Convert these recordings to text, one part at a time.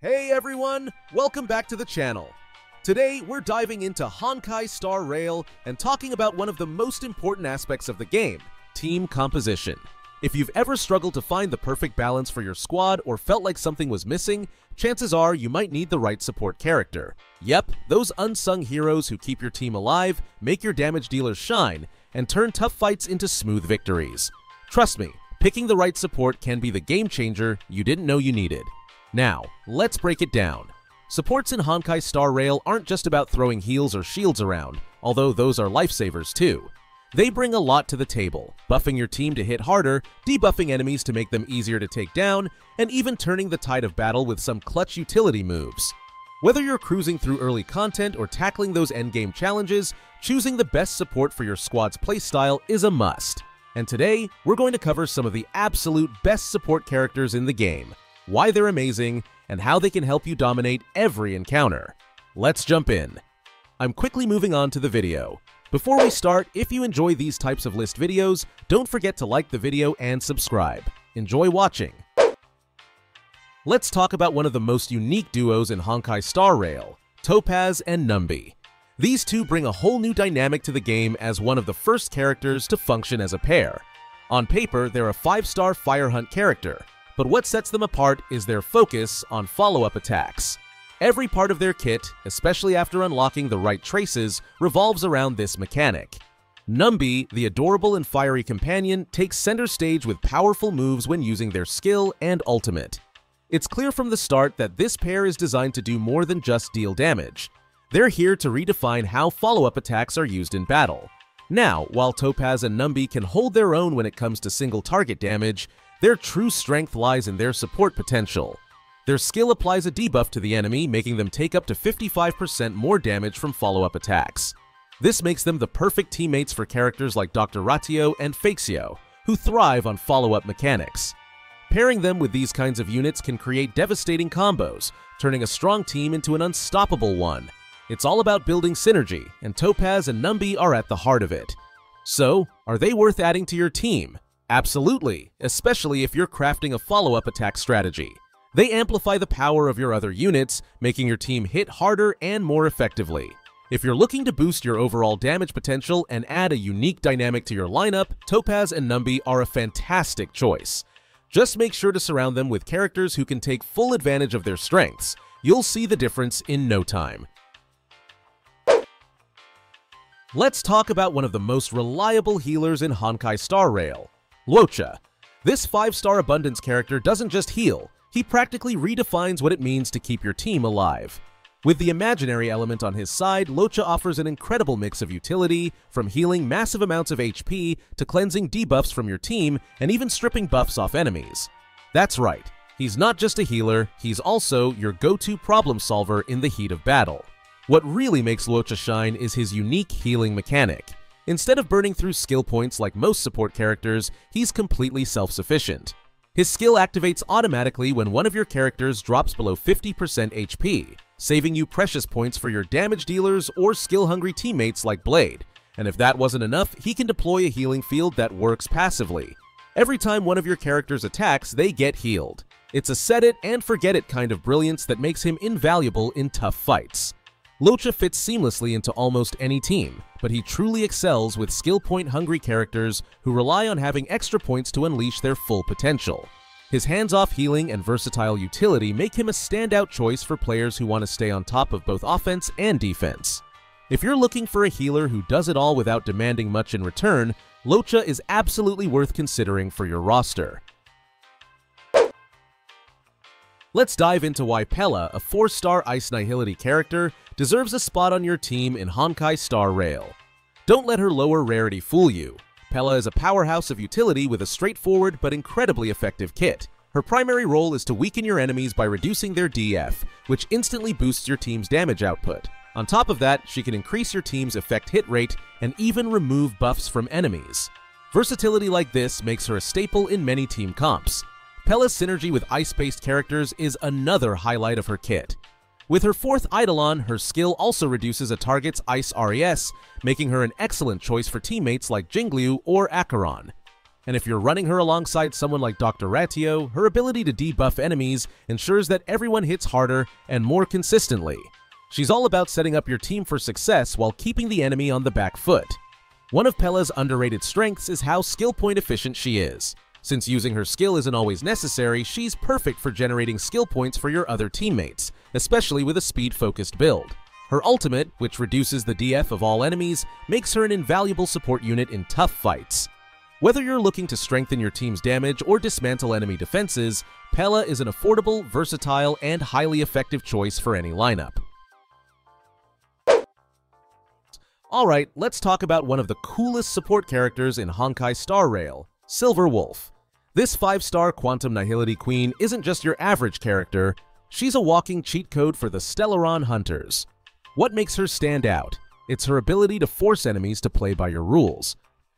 Hey everyone, welcome back to the channel. Today we're diving into Honkai Star Rail and talking about one of the most important aspects of the game, team composition. If you've ever struggled to find the perfect balance for your squad or felt like something was missing, chances are you might need the right support character. Yep, those unsung heroes who keep your team alive, make your damage dealers shine, and turn tough fights into smooth victories. Trust me, picking the right support can be the game changer you didn't know you needed. Now, let's break it down. Supports in Honkai Star Rail aren't just about throwing heals or shields around, although those are lifesavers too. They bring a lot to the table, buffing your team to hit harder, debuffing enemies to make them easier to take down, and even turning the tide of battle with some clutch utility moves. Whether you're cruising through early content or tackling those endgame challenges, choosing the best support for your squad's playstyle is a must. And today, we're going to cover some of the absolute best support characters in the game, why they're amazing, and how they can help you dominate every encounter. Let's jump in. I'm quickly moving on to the video. Before we start, if you enjoy these types of list videos, don't forget to like the video and subscribe. Enjoy watching. Let's talk about one of the most unique duos in Honkai Star Rail, Topaz and Numby. These two bring a whole new dynamic to the game as one of the first characters to function as a pair. On paper, they're a 5-star Fire Hunt character, but what sets them apart is their focus on follow-up attacks. Every part of their kit, especially after unlocking the right traces, revolves around this mechanic. Numby, the adorable and fiery companion, takes center stage with powerful moves when using their skill and ultimate. It's clear from the start that this pair is designed to do more than just deal damage. They're here to redefine how follow-up attacks are used in battle. Now, while Topaz and Numby can hold their own when it comes to single target damage, their true strength lies in their support potential. Their skill applies a debuff to the enemy, making them take up to 55% more damage from follow-up attacks. This makes them the perfect teammates for characters like Dr. Ratio and Faxio, who thrive on follow-up mechanics. Pairing them with these kinds of units can create devastating combos, turning a strong team into an unstoppable one. It's all about building synergy, and Topaz and Numby are at the heart of it. So, are they worth adding to your team? Absolutely, especially if you're crafting a follow-up attack strategy. They amplify the power of your other units, making your team hit harder and more effectively. If you're looking to boost your overall damage potential and add a unique dynamic to your lineup, Topaz and Numby are a fantastic choice. Just make sure to surround them with characters who can take full advantage of their strengths. You'll see the difference in no time. Let's talk about one of the most reliable healers in Honkai Star Rail, Lingsha. This 5-star abundance character doesn't just heal, he practically redefines what it means to keep your team alive. With the imaginary element on his side, Lingsha offers an incredible mix of utility, from healing massive amounts of HP to cleansing debuffs from your team and even stripping buffs off enemies. That's right, he's not just a healer, he's also your go-to problem solver in the heat of battle. What really makes Lingsha shine is his unique healing mechanic. Instead of burning through skill points like most support characters, he's completely self-sufficient. His skill activates automatically when one of your characters drops below 50% HP, saving you precious points for your damage dealers or skill-hungry teammates like Blade. And if that wasn't enough, he can deploy a healing field that works passively. Every time one of your characters attacks, they get healed. It's a set-it-and-forget-it kind of brilliance that makes him invaluable in tough fights. Lingsha fits seamlessly into almost any team, but he truly excels with skill point-hungry characters who rely on having extra points to unleash their full potential. His hands-off healing and versatile utility make him a standout choice for players who want to stay on top of both offense and defense. If you're looking for a healer who does it all without demanding much in return, Lingsha is absolutely worth considering for your roster. Let's dive into why Pella, a 4-star Ice Nihility character, deserves a spot on your team in Honkai Star Rail. Don't let her lower rarity fool you. Pella is a powerhouse of utility with a straightforward but incredibly effective kit. Her primary role is to weaken your enemies by reducing their DF, which instantly boosts your team's damage output. On top of that, she can increase your team's effect hit rate and even remove buffs from enemies. Versatility like this makes her a staple in many team comps. Pella's synergy with ice-based characters is another highlight of her kit. With her 4th Eidolon, her skill also reduces a target's ice RES, making her an excellent choice for teammates like Jingliu or Acheron. And if you're running her alongside someone like Dr. Ratio, her ability to debuff enemies ensures that everyone hits harder and more consistently. She's all about setting up your team for success while keeping the enemy on the back foot. One of Pella's underrated strengths is how skill point efficient she is. Since using her skill isn't always necessary, she's perfect for generating skill points for your other teammates, especially with a speed-focused build. Her ultimate, which reduces the DF of all enemies, makes her an invaluable support unit in tough fights. Whether you're looking to strengthen your team's damage or dismantle enemy defenses, Pella is an affordable, versatile, and highly effective choice for any lineup. Alright, let's talk about one of the coolest support characters in Honkai Star Rail, Silver Wolf. This 5-star Quantum Nihility Queen isn't just your average character, she's a walking cheat code for the Stellaron Hunters. What makes her stand out? It's her ability to force enemies to play by your rules.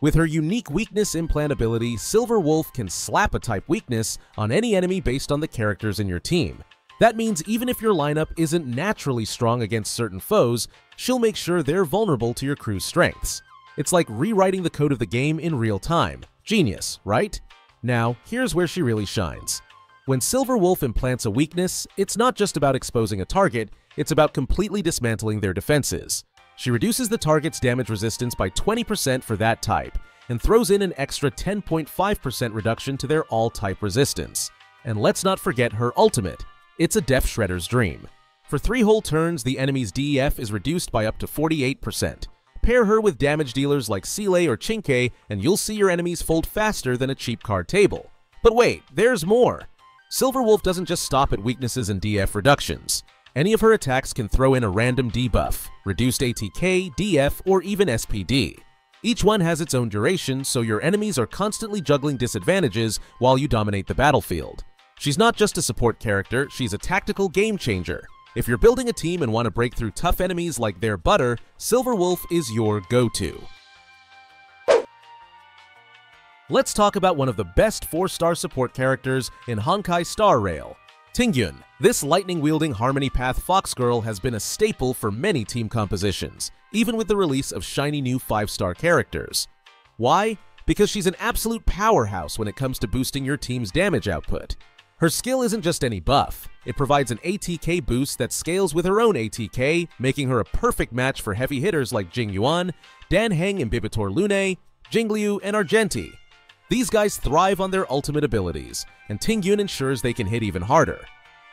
With her unique weakness implant ability, Silver Wolf can slap a type weakness on any enemy based on the characters in your team. That means even if your lineup isn't naturally strong against certain foes, she'll make sure they're vulnerable to your crew's strengths. It's like rewriting the code of the game in real time. Genius, right? Now, here's where she really shines. When Silver Wolf implants a weakness, it's not just about exposing a target, it's about completely dismantling their defenses. She reduces the target's damage resistance by 20% for that type, and throws in an extra 10.5% reduction to their all-type resistance. And let's not forget her ultimate. It's a Def Shredder's dream. For 3 whole turns, the enemy's DEF is reduced by up to 48%. Pair her with damage dealers like Sile or Chinke, and you'll see your enemies fold faster than a cheap card table. But wait, there's more! Silver Wolf doesn't just stop at weaknesses and DF reductions. Any of her attacks can throw in a random debuff, reduced ATK, DF, or even SPD. Each one has its own duration, so your enemies are constantly juggling disadvantages while you dominate the battlefield. She's not just a support character, she's a tactical game changer. If you're building a team and want to break through tough enemies like their butter, Silver Wolf is your go-to. Let's talk about one of the best 4-star support characters in Honkai Star Rail, Tingyun. This lightning-wielding Harmony Path Fox Girl has been a staple for many team compositions, even with the release of shiny new 5-star characters. Why? Because she's an absolute powerhouse when it comes to boosting your team's damage output. Her skill isn't just any buff, it provides an ATK boost that scales with her own ATK, making her a perfect match for heavy hitters like Jingyuan, Danheng Imbibitor Lune, Jingliu, and Argenti. These guys thrive on their ultimate abilities, and Tingyun ensures they can hit even harder.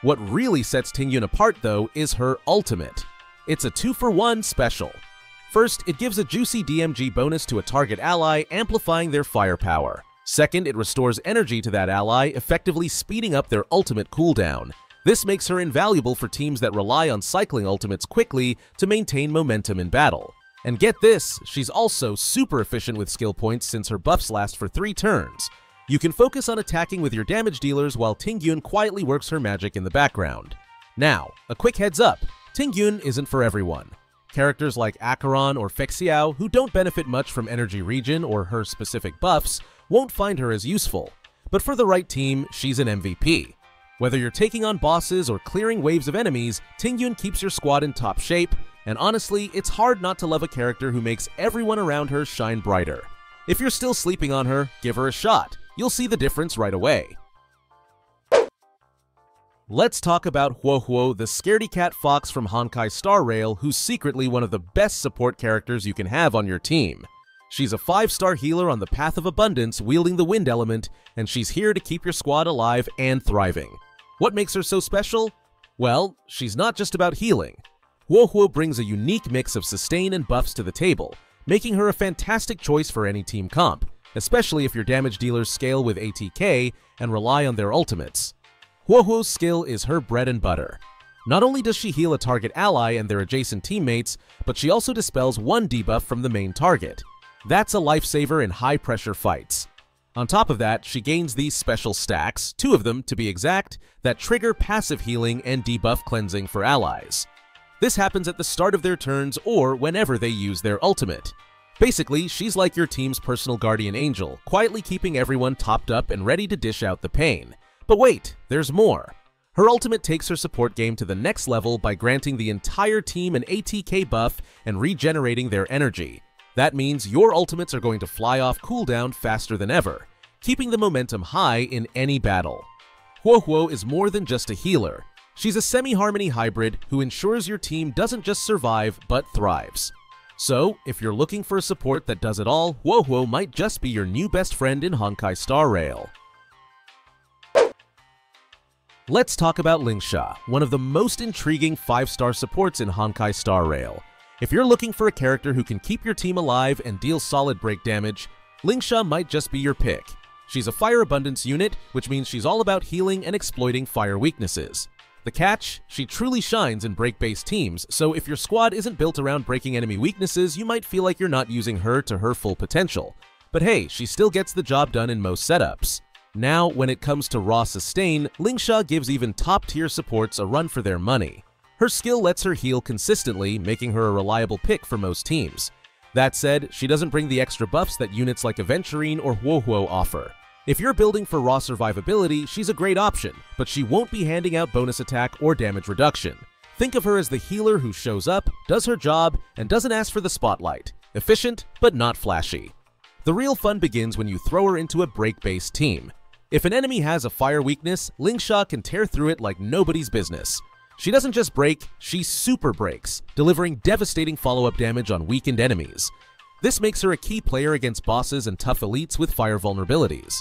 What really sets Tingyun apart though is her ultimate. It's a 2-for-1 special. First, it gives a juicy DMG bonus to a target ally, amplifying their firepower. Second, it restores energy to that ally, effectively speeding up their ultimate cooldown. This makes her invaluable for teams that rely on cycling ultimates quickly to maintain momentum in battle. And get this, she's also super efficient with skill points since her buffs last for 3 turns. You can focus on attacking with your damage dealers while Tingyun quietly works her magic in the background. Now, a quick heads up, Tingyun isn't for everyone. Characters like Acheron or Fexiao, who don't benefit much from energy regen or her specific buffs, won't find her as useful. But for the right team, she's an MVP. Whether you're taking on bosses or clearing waves of enemies, Tingyun keeps your squad in top shape, and honestly, it's hard not to love a character who makes everyone around her shine brighter. If you're still sleeping on her, give her a shot. You'll see the difference right away. Let's talk about Huohuo, the scaredy cat fox from Honkai Star Rail, who's secretly one of the best support characters you can have on your team. She's a 5-star healer on the path of abundance, wielding the wind element, and she's here to keep your squad alive and thriving. What makes her so special? Well, she's not just about healing. Huohuo brings a unique mix of sustain and buffs to the table, making her a fantastic choice for any team comp, especially if your damage dealers scale with ATK and rely on their ultimates. Huohuo's skill is her bread and butter. Not only does she heal a target ally and their adjacent teammates, but she also dispels 1 debuff from the main target. That's a lifesaver in high-pressure fights. On top of that, she gains these special stacks, 2 of them to be exact, that trigger passive healing and debuff cleansing for allies. This happens at the start of their turns or whenever they use their ultimate. Basically, she's like your team's personal guardian angel, quietly keeping everyone topped up and ready to dish out the pain. But wait, there's more. Her ultimate takes her support game to the next level by granting the entire team an ATK buff and regenerating their energy. That means your ultimates are going to fly off cooldown faster than ever, keeping the momentum high in any battle. Huohuo is more than just a healer. She's a semi-harmony hybrid who ensures your team doesn't just survive, but thrives. So, if you're looking for a support that does it all, Huohuo might just be your new best friend in Honkai Star Rail. Let's talk about Lingsha, one of the most intriguing 5-star supports in Honkai Star Rail. If you're looking for a character who can keep your team alive and deal solid break damage, Lingsha might just be your pick. She's a fire abundance unit, which means she's all about healing and exploiting fire weaknesses. The catch? She truly shines in break-based teams, so if your squad isn't built around breaking enemy weaknesses, you might feel like you're not using her to her full potential. But hey, she still gets the job done in most setups. Now, when it comes to raw sustain, Lingsha gives even top-tier supports a run for their money. Her skill lets her heal consistently, making her a reliable pick for most teams. That said, she doesn't bring the extra buffs that units like Aventurine or Huohuo offer. If you're building for raw survivability, she's a great option, but she won't be handing out bonus attack or damage reduction. Think of her as the healer who shows up, does her job, and doesn't ask for the spotlight. Efficient, but not flashy. The real fun begins when you throw her into a break-based team. If an enemy has a fire weakness, Lingsha can tear through it like nobody's business. She doesn't just break, she super breaks, delivering devastating follow-up damage on weakened enemies. This makes her a key player against bosses and tough elites with fire vulnerabilities.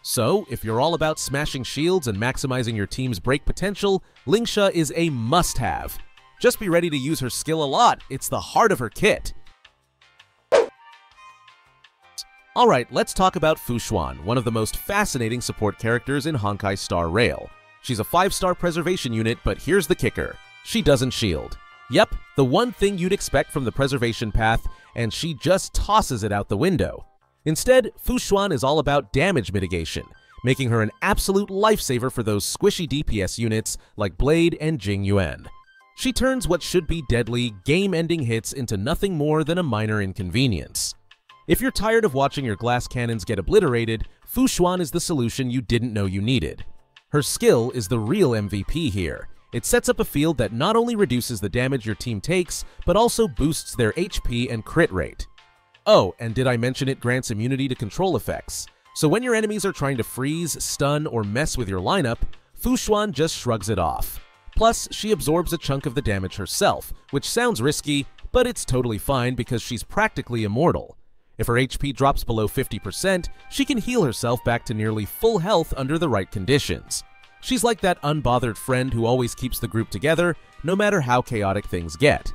So, if you're all about smashing shields and maximizing your team's break potential, Lingsha is a must-have. Just be ready to use her skill a lot, it's the heart of her kit. Alright, let's talk about Fuwan, one of the most fascinating support characters in Honkai Star Rail. She's a 5-star preservation unit, but here's the kicker. She doesn't shield. Yep, the one thing you'd expect from the preservation path, and she just tosses it out the window. Instead, Fuwan is all about damage mitigation, making her an absolute lifesaver for those squishy DPS units like Blade and Tingyun. She turns what should be deadly, game-ending hits into nothing more than a minor inconvenience. If you're tired of watching your glass cannons get obliterated, Fuwan is the solution you didn't know you needed. Her skill is the real MVP here. It sets up a field that not only reduces the damage your team takes, but also boosts their HP and crit rate. Oh, and did I mention it grants immunity to control effects? So when your enemies are trying to freeze, stun, or mess with your lineup, Fuwan just shrugs it off. Plus, she absorbs a chunk of the damage herself, which sounds risky, but it's totally fine because she's practically immortal. If her HP drops below 50%, she can heal herself back to nearly full health under the right conditions. She's like that unbothered friend who always keeps the group together, no matter how chaotic things get.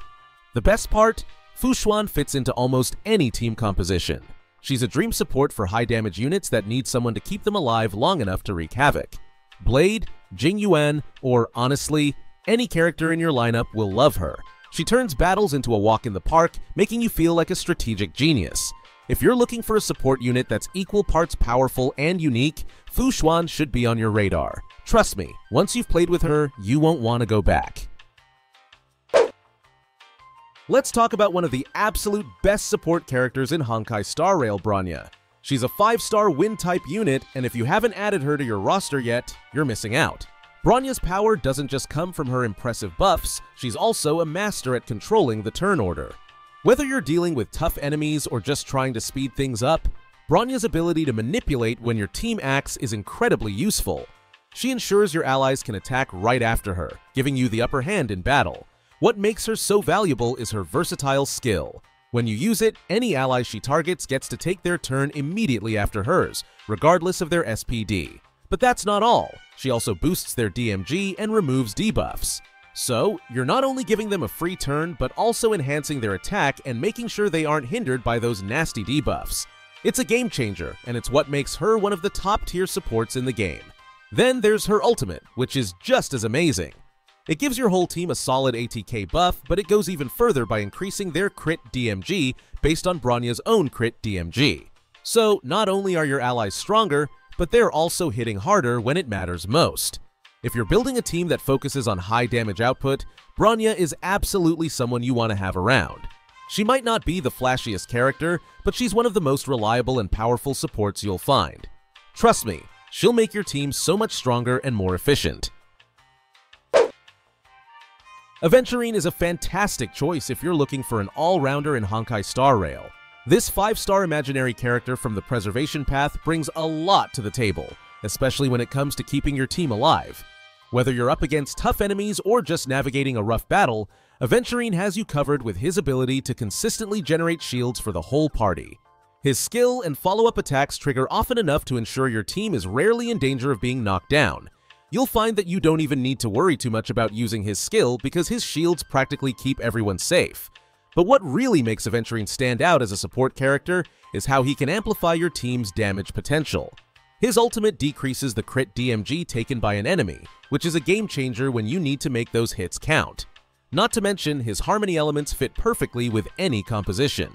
The best part? Fuwan fits into almost any team composition. She's a dream support for high-damage units that need someone to keep them alive long enough to wreak havoc. Blade, Tingyun, or honestly, any character in your lineup will love her. She turns battles into a walk in the park, making you feel like a strategic genius. If you're looking for a support unit that's equal parts powerful and unique, Fuwan should be on your radar. Trust me, once you've played with her, you won't want to go back. Let's talk about one of the absolute best support characters in Honkai Star Rail, Bronya. She's a 5-star wind-type unit, and if you haven't added her to your roster yet, you're missing out. Bronya's power doesn't just come from her impressive buffs, she's also a master at controlling the turn order. Whether you're dealing with tough enemies or just trying to speed things up, Bronya's ability to manipulate when your team acts is incredibly useful. She ensures your allies can attack right after her, giving you the upper hand in battle. What makes her so valuable is her versatile skill. When you use it, any ally she targets gets to take their turn immediately after hers, regardless of their SPD. But that's not all. She also boosts their DMG and removes debuffs. So, you're not only giving them a free turn, but also enhancing their attack and making sure they aren't hindered by those nasty debuffs. It's a game changer, and it's what makes her one of the top-tier supports in the game. Then there's her ultimate, which is just as amazing. It gives your whole team a solid ATK buff, but it goes even further by increasing their crit DMG based on Bronya's own crit DMG. So, not only are your allies stronger, but they're also hitting harder when it matters most. If you're building a team that focuses on high damage output, Bronya is absolutely someone you want to have around. She might not be the flashiest character, but she's one of the most reliable and powerful supports you'll find. Trust me, she'll make your team so much stronger and more efficient. Aventurine is a fantastic choice if you're looking for an all-rounder in Honkai Star Rail. This 5-star imaginary character from the preservation path brings a lot to the table, especially when it comes to keeping your team alive. Whether you're up against tough enemies or just navigating a rough battle, Aventurine has you covered with his ability to consistently generate shields for the whole party. His skill and follow-up attacks trigger often enough to ensure your team is rarely in danger of being knocked down. You'll find that you don't even need to worry too much about using his skill because his shields practically keep everyone safe. But what really makes Aventurine stand out as a support character is how he can amplify your team's damage potential. His ultimate decreases the crit DMG taken by an enemy, which is a game changer when you need to make those hits count. Not to mention, his harmony elements fit perfectly with any composition.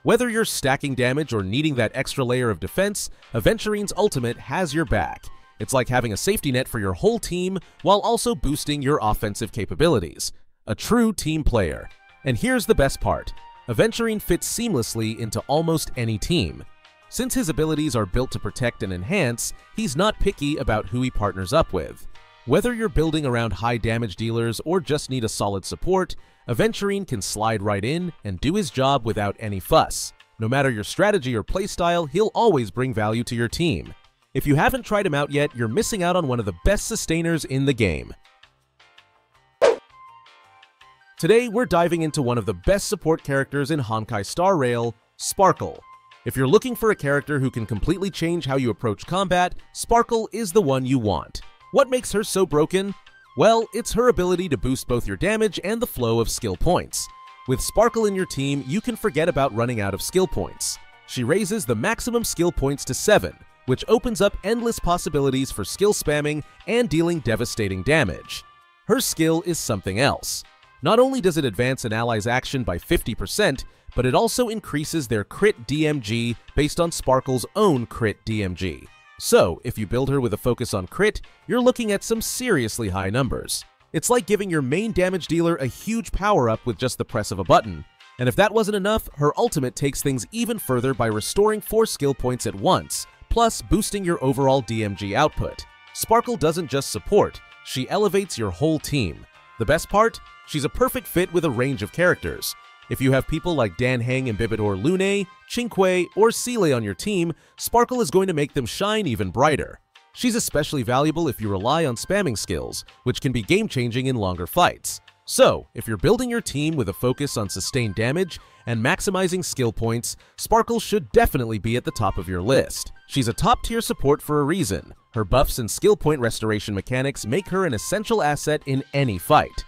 Whether you're stacking damage or needing that extra layer of defense, Aventurine's ultimate has your back. It's like having a safety net for your whole team while also boosting your offensive capabilities. A true team player. And here's the best part. Aventurine fits seamlessly into almost any team. Since his abilities are built to protect and enhance, he's not picky about who he partners up with. Whether you're building around high damage dealers or just need a solid support, Aventurine can slide right in and do his job without any fuss. No matter your strategy or playstyle, he'll always bring value to your team. If you haven't tried him out yet, you're missing out on one of the best sustainers in the game. Today, we're diving into one of the best support characters in Honkai Star Rail, Sparkle. If you're looking for a character who can completely change how you approach combat, Sparkle is the one you want. What makes her so broken? Well, it's her ability to boost both your damage and the flow of skill points. With Sparkle in your team, you can forget about running out of skill points. She raises the maximum skill points to 7, which opens up endless possibilities for skill spamming and dealing devastating damage. Her skill is something else. Not only does it advance an ally's action by 50%, but it also increases their crit DMG based on Sparkle's own crit DMG. So, if you build her with a focus on crit, you're looking at some seriously high numbers. It's like giving your main damage dealer a huge power-up with just the press of a button. And if that wasn't enough, her ultimate takes things even further by restoring 4 skill points at once, plus boosting your overall DMG output. Sparkle doesn't just support, she elevates your whole team. The best part? She's a perfect fit with a range of characters. If you have people like Dan Heng and Bibidor Lune, Qingque, or Seele on your team, Sparkle is going to make them shine even brighter. She's especially valuable if you rely on spamming skills, which can be game-changing in longer fights. So, if you're building your team with a focus on sustained damage and maximizing skill points, Sparkle should definitely be at the top of your list. She's a top-tier support for a reason. Her buffs and skill point restoration mechanics make her an essential asset in any fight.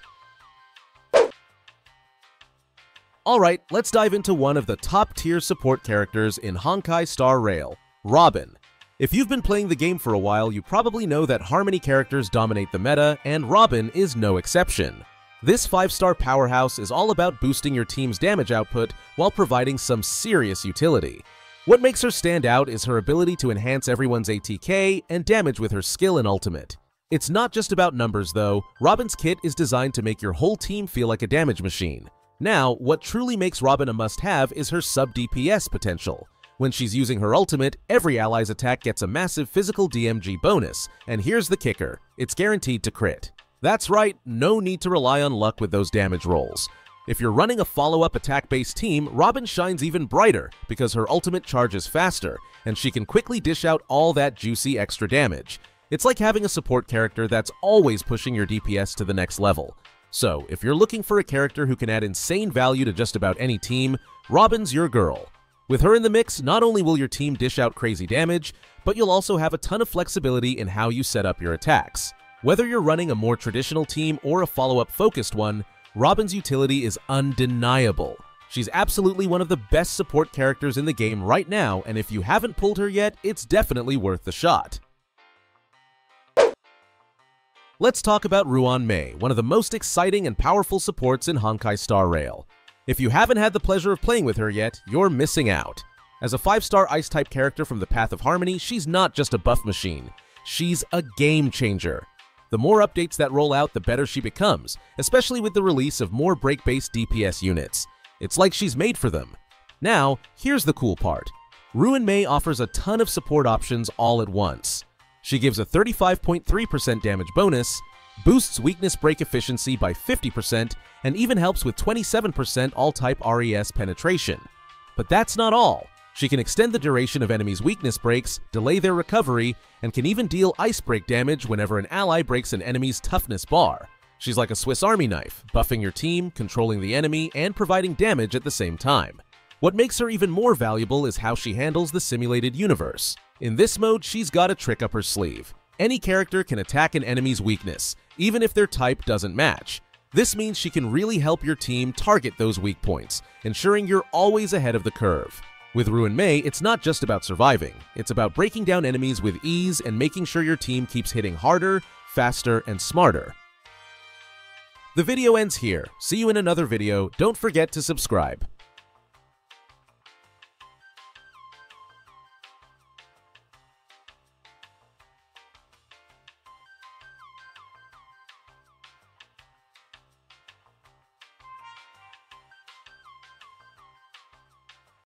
Alright, let's dive into one of the top-tier support characters in Honkai Star Rail, Robin. If you've been playing the game for a while, you probably know that Harmony characters dominate the meta, and Robin is no exception. This 5-star powerhouse is all about boosting your team's damage output while providing some serious utility. What makes her stand out is her ability to enhance everyone's ATK and damage with her skill and ultimate. It's not just about numbers though, Robin's kit is designed to make your whole team feel like a damage machine. Now, what truly makes Robin a must-have is her sub-DPS potential. When she's using her ultimate, every ally's attack gets a massive physical DMG bonus, and here's the kicker, it's guaranteed to crit. That's right, no need to rely on luck with those damage rolls. If you're running a follow-up attack-based team, Robin shines even brighter because her ultimate charges faster, and she can quickly dish out all that juicy extra damage. It's like having a support character that's always pushing your DPS to the next level. So, if you're looking for a character who can add insane value to just about any team, Robin's your girl. With her in the mix, not only will your team dish out crazy damage, but you'll also have a ton of flexibility in how you set up your attacks. Whether you're running a more traditional team or a follow-up focused one, Robin's utility is undeniable. She's absolutely one of the best support characters in the game right now, and if you haven't pulled her yet, it's definitely worth the shot. Let's talk about Ruan Mei, one of the most exciting and powerful supports in Honkai Star Rail. If you haven't had the pleasure of playing with her yet, you're missing out. As a 5-star Ice-type character from the Path of Harmony, she's not just a buff machine. She's a game changer. The more updates that roll out, the better she becomes, especially with the release of more break-based DPS units. It's like she's made for them. Now, here's the cool part. Ruan Mei offers a ton of support options all at once. She gives a 35.3% damage bonus, boosts weakness break efficiency by 50%, and even helps with 27% all-type RES penetration. But that's not all. She can extend the duration of enemies' weakness breaks, delay their recovery, and can even deal ice break damage whenever an ally breaks an enemy's toughness bar. She's like a Swiss Army knife, buffing your team, controlling the enemy, and providing damage at the same time. What makes her even more valuable is how she handles the simulated universe. In this mode, she's got a trick up her sleeve. Any character can attack an enemy's weakness, even if their type doesn't match. This means she can really help your team target those weak points, ensuring you're always ahead of the curve. With Ruin Mei, it's not just about surviving. It's about breaking down enemies with ease and making sure your team keeps hitting harder, faster, and smarter. The video ends here. See you in another video. Don't forget to subscribe.